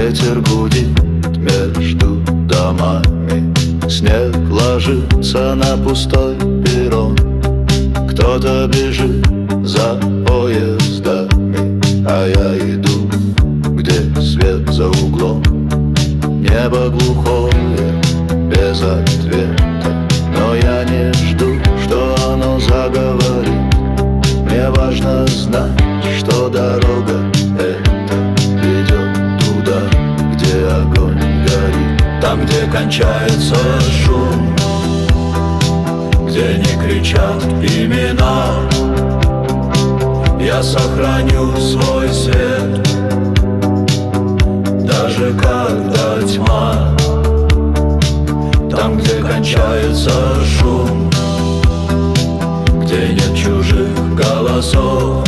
Ветер гудит между домами, снег ложится на пустой перрон. Кто-то бежит за поездами, а я иду, где свет за углом. Небо глухое, без ответа, но я не жду, что оно заговорит. Мне важно знать, что дорога эта ведет туда, где огонь горит. Там, где кончается шум, где не кричат имена, я сохраню свой свет, даже когда тьма. Там, где кончается шум, где нет чужих голосов,